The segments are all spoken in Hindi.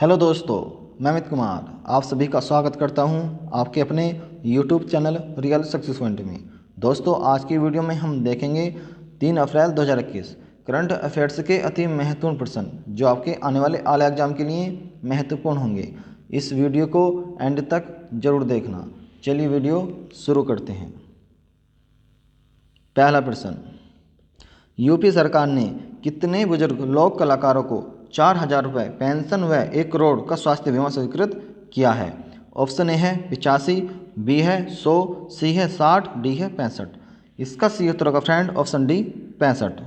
हेलो दोस्तों, मैं अमित कुमार आप सभी का स्वागत करता हूं आपके अपने YouTube channel real success point में। दोस्तों, आज की वीडियो में हम देखेंगे 3 अप्रैल 2021 करंट अफेयर्स के अति महत्वपूर्ण प्रश्न जो आपके आने वाले आला एग्जाम के लिए महत्वपूर्ण होंगे। इस वीडियो को एंड तक जरूर देखना। चलिए वीडियो शुरू करते हैं। पहला प्रश्न, यूपी सरकार ने कितने बुजुर्ग लोक कलाकारों को 4,000 रुपये पेंशन व 1 करोड़ का स्वास्थ्य बीमा स्वीकृत किया है? ऑप्शन ए है 85, बी है 100, सी है 60, डी है 65। इसका सही उत्तर होगा फ्रेंड ऑप्शन डी 65।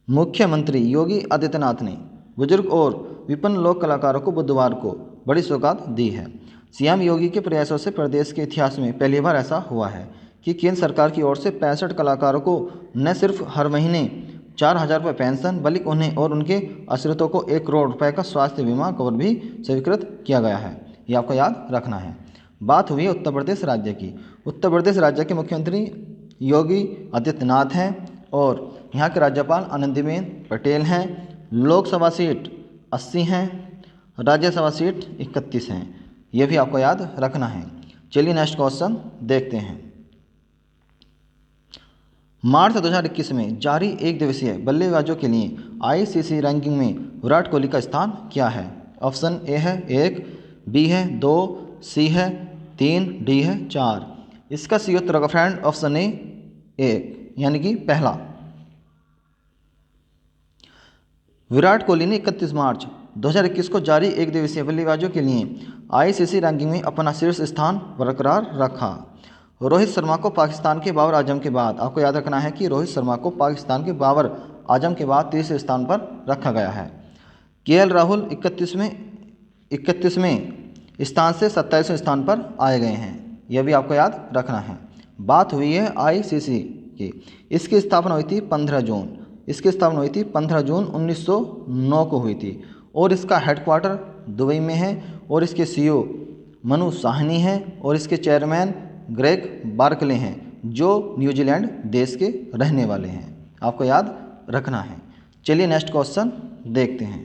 मुख्यमंत्री योगी आदित्यनाथ ने बुजुर्ग और विपन्न लोक कलाकारों को बुधवार को बड़ी सौगात दी है। सीएम योगी के प्रयासों से प्रदेश के इतिहास में पहली बार ऐसा हुआ है कि केंद्र सरकार की ओर से 65 कलाकारों को न सिर्फ हर महीने 4,000 रुपये पेंशन बल्कि उन्हें और उनके आश्रितों को 1 करोड़ रुपए का स्वास्थ्य बीमा कवर भी स्वीकृत किया गया है। ये आपको याद रखना है। बात हुई है उत्तर प्रदेश राज्य की। उत्तर प्रदेश राज्य के मुख्यमंत्री योगी आदित्यनाथ हैं और यहाँ के राज्यपाल आनंदीबेन पटेल हैं। लोकसभा सीट 80 हैं, राज्यसभा सीट 31 हैं। यह भी आपको याद रखना है। चलिए नेक्स्ट क्वेश्चन देखते हैं। मार्च 2021 में जारी एक दिवसीय बल्लेबाजों के लिए आईसीसी रैंकिंग में विराट कोहली का स्थान क्या है? ऑप्शन ए है 1, बी है 2, सी है 3, डी है 4। इसका सही उत्तर होगा फ्रेंड ऑप्शन ए 1 यानी कि पहला। विराट कोहली ने 31 मार्च 2021 को जारी एक दिवसीय बल्लेबाजों के लिए आईसीसी रैंकिंग में अपना शीर्ष स्थान बरकरार रखा। रोहित शर्मा को पाकिस्तान के बाबर आजम के बाद, आपको याद रखना है कि रोहित शर्मा को पाकिस्तान के बाबर आजम के बाद तीसरे स्थान पर रखा गया है। केएल राहुल 31वें स्थान से 27वें स्थान पर आए गए हैं। यह भी आपको याद रखना है। बात हुई है आईसीसी की। इसकी स्थापना हुई थी 15 जून। इसकी स्थापना हुई थी 15 जून 1909 को हुई थी और इसका हेडक्वार्टर दुबई में है और इसके सीईओ मनु साहनी हैं और इसके चेयरमैन ग्रेग बार्कले हैं जो न्यूजीलैंड देश के रहने वाले हैं। आपको याद रखना है। चलिए नेक्स्ट क्वेश्चन देखते हैं।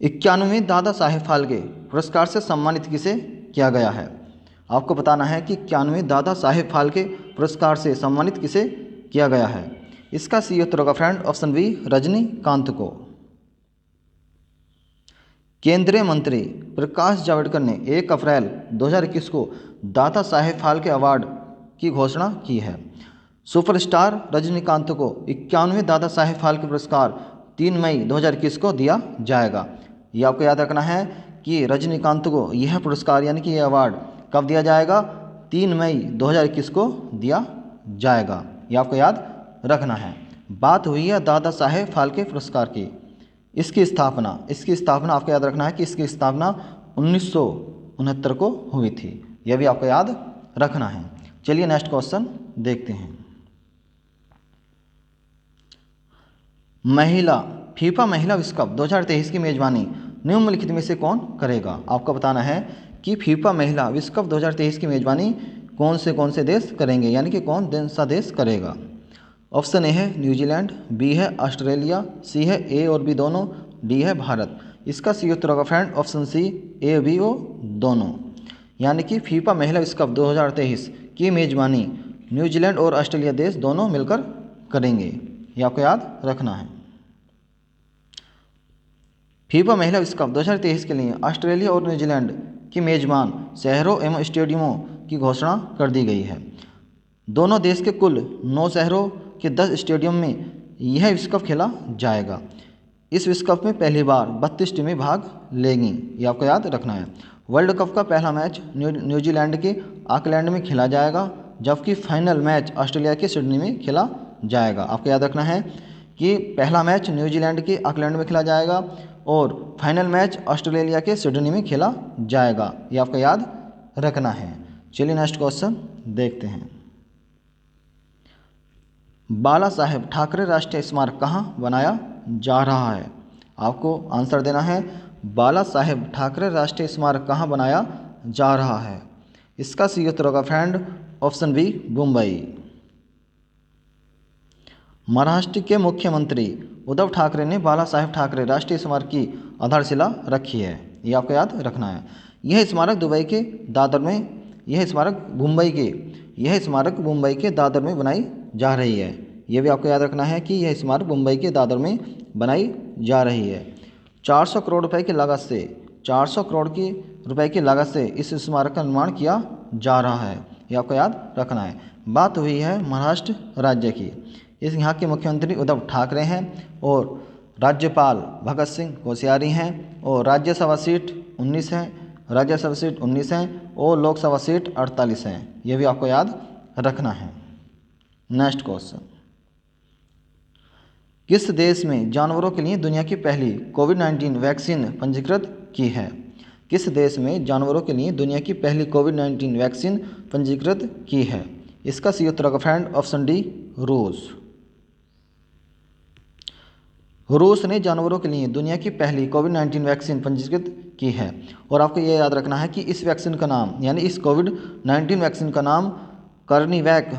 91वें दादा साहेब फाल्के पुरस्कार से सम्मानित किसे किया गया है? आपको बताना है कि 91वें दादा साहेब फाल्के पुरस्कार से सम्मानित किसे किया गया है। इसका सही उत्तर होगा फ्रेंड ऑप्शन बी रजनीकांत को। केंद्रीय मंत्री प्रकाश जावड़ेकर ने 1 अप्रैल 2021 को दादा साहेब फाल्के अवार्ड की घोषणा की है। सुपरस्टार रजनीकांत को 91वें दादा साहेब फाल्के पुरस्कार 3 मई 2021 को दिया जाएगा। ये आपको याद रखना है कि रजनीकांत को यह पुरस्कार यानी कि यह अवार्ड कब दिया जाएगा? 3 मई 2021 को दिया जाएगा। ये आपको याद रखना है। बात हुई है दादा साहेब फाल्के पुरस्कार की। इसकी स्थापना आपको याद रखना है कि इसकी स्थापना 1969 को हुई थी। यह भी आपको याद रखना है। चलिए नेक्स्ट क्वेश्चन देखते हैं। फीफा महिला विश्व कप 2023 की मेजबानी निम्नलिखित में से कौन करेगा? आपको बताना है कि फीफा महिला विश्व कप 2023 की मेजबानी कौन से देश करेंगे यानी कि कौन सा देश करेगा? ऑप्शन ए है न्यूजीलैंड, बी है ऑस्ट्रेलिया, सी है ए और बी दोनों, डी है भारत। इसका सही उत्तर होगा friend option C A B O दोनों। यानी कि फीफा महिला विश्व कप 2023 की मेजबानी न्यूजीलैंड और ऑस्ट्रेलिया देश दोनों मिलकर करेंगे। ये आपको याद रखना है। फीफा महिला विश्व कप 2023 के लिए ऑस्ट्रेलिया और न्यूजीलैंड की मेजबान शहरों एवं स्टेडियमों की घोषणा कर दी गई है। दोनों देश के कुल 9 शहरों के 10 स्टेडियम में यह विश्व कप खेला जाएगा। इस विश्व कप में पहली बार 32 टीमें भाग लेंगी। ये आपको याद रखना है। वर्ल्ड कप का पहला मैच न्यूजीलैंड के ऑकलैंड में खेला जाएगा जबकि फाइनल मैच ऑस्ट्रेलिया के सिडनी में खेला जाएगा। आपको याद रखना है कि पहला मैच न्यूजीलैंड के ऑकलैंड में खेला जाएगा और फाइनल मैच ऑस्ट्रेलिया के सिडनी में खेला जाएगा। ये आपको याद रखना है। चलिए नेक्स्ट क्वेश्चन देखते हैं। बाला साहेब ठाकरे राष्ट्रीय स्मारक कहाँ बनाया जा रहा है? आपको आंसर देना है। बाला साहेब ठाकरे राष्ट्रीय स्मारक कहाँ बनाया जा रहा है? इसका सही उत्तर होगा friend option B Mumbai. Maharashtra के मुख्यमंत्री उद्धव ठाकरे ने बाला साहेब ठाकरे राष्ट्रीय स्मारक की आधारशिला रखी है। ये आपको याद रखना है। यह स्मारक मुंबई के दादर में बनाई जा रही है। यह भी आपको याद रखना है कि यह स्मारक मुंबई के दादर में बनाई जा रही है। 400 करोड़ रुपए की लागत से इस स्मारक का निर्माण किया जा रहा है। ये आपको याद रखना है। बात हुई है महाराष्ट्र राज्य की। यहाँ के मुख्यमंत्री उद्धव ठाकरे हैं और राज्यपाल भगत सिंह कोश्यारी हैं और राज्यसभा सीट 19 हैं और लोकसभा सीट 48 हैं। ये भी आपको याद रखना है। नेक्स्ट क्वेश्चन, किस देश में जानवरों के लिए दुनिया की पहली कोविड-19 वैक्सीन पंजीकृत की है? किस देश में जानवरों के लिए दुनिया की पहली कोविड-19 वैक्सीन पंजीकृत की है? इसका सही उत्तर होगा फ्रेंड ऑप्शन डी, रूस। रूस ने जानवरों के लिए दुनिया की पहली कोविड-19 वैक्सीन पंजीकृत की है। और आपको ये याद रखना है कि इस वैक्सीन का नाम यानी इस कोविड-19 वैक्सीन का नाम कार्निवैक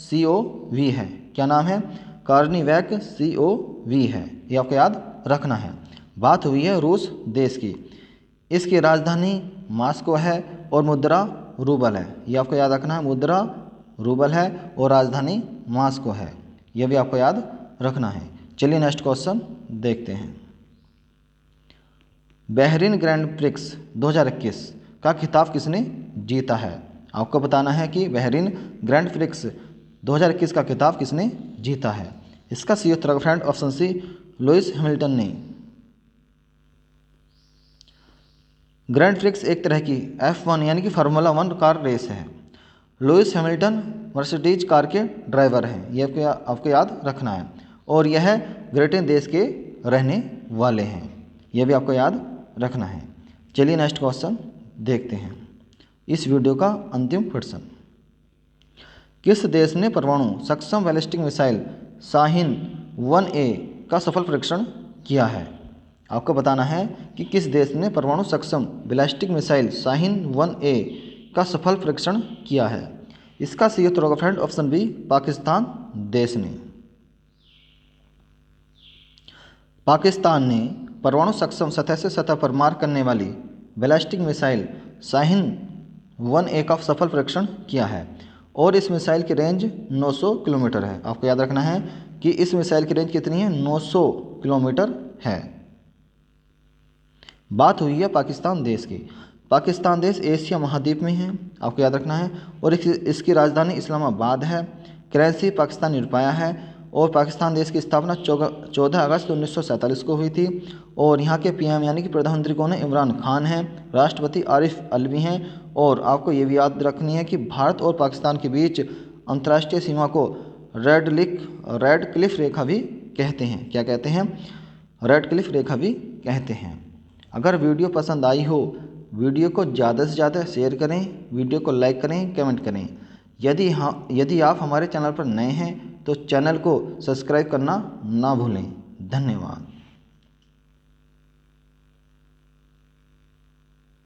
COV है। क्या नाम है? कार्निवैक COV है। ये आपको याद रखना है। बात हुई है रूस देश की। इसकी राजधानी मॉस्को है और मुद्रा रूबल है। ये आपको याद रखना है। मुद्रा रूबल है और राजधानी मॉस्को है। यह भी आपको याद रखना है। चलिए नेक्स्ट क्वेश्चन देखते हैं। बहरीन ग्रैंड प्रिक्स 2021 का खिताब किसने जीता है? आपको बताना है कि बहरीन ग्रैंड प्रिक्स 2021 का खिताब किसने जीता है। इसका सही उत्तर होगा friend option C, Lewis Hamilton ने। ग्रैंड प्रिक्स एक तरह की F1 यानी कि फार्मूला 1 कार रेस है। लुइस हैमिल्टन मर्सिडीज कार के ड्राइवर हैं। ये आपको याद रखना है। और यह ब्रिटेन देश के रहने वाले हैं। यह भी आपको याद रखना है। चलिए नेक्स्ट क्वेश्चन देखते हैं। इस वीडियो का अंतिम प्रश्न, किस देश ने परमाणु सक्षम बैलिस्टिक मिसाइल शाहीन 1A का सफल परीक्षण किया है? आपको बताना है कि किस देश ने परमाणु सक्षम बैलिस्टिक मिसाइल शाहीन 1A का सफल परीक्षण किया है। इसका सही उत्तर होगा फ्रेंड ऑप्शन बी, पाकिस्तान देश ने। पाकिस्तान ने परमाणु सक्षम सतह से सतह पर मार करने वाली बैलिस्टिक मिसाइल शाहीन 1A का सफल परीक्षण किया है और इस मिसाइल की रेंज 900 किलोमीटर है। आपको याद रखना है कि इस मिसाइल की रेंज कितनी है? 900 किलोमीटर है। बात हुई है पाकिस्तान देश की। पाकिस्तान देश एशिया महाद्वीप में है। आपको याद रखना है। और इसकी राजधानी इस्लामाबाद है। करेंसी पाकिस्तानी रुपया है। और पाकिस्तान देश की स्थापना 14 अगस्त 1947 को हुई थी। और यहाँ के PM यानी कि प्रधानमंत्री कौन है? इमरान खान हैं। राष्ट्रपति आरिफ अलवी हैं। और आपको ये भी याद रखनी है कि भारत और पाकिस्तान के बीच अंतर्राष्ट्रीय सीमा को रेड क्लिफ रेखा भी कहते हैं। क्या कहते हैं? रेड क्लिफ रेखा भी कहते हैं। अगर वीडियो पसंद आई हो, वीडियो को ज़्यादा से ज़्यादा शेयर करें, वीडियो को लाइक करें, कमेंट करें। यदि आप हमारे चैनल पर नए हैं तो चैनल को सब्सक्राइब करना ना भूलें। धन्यवाद।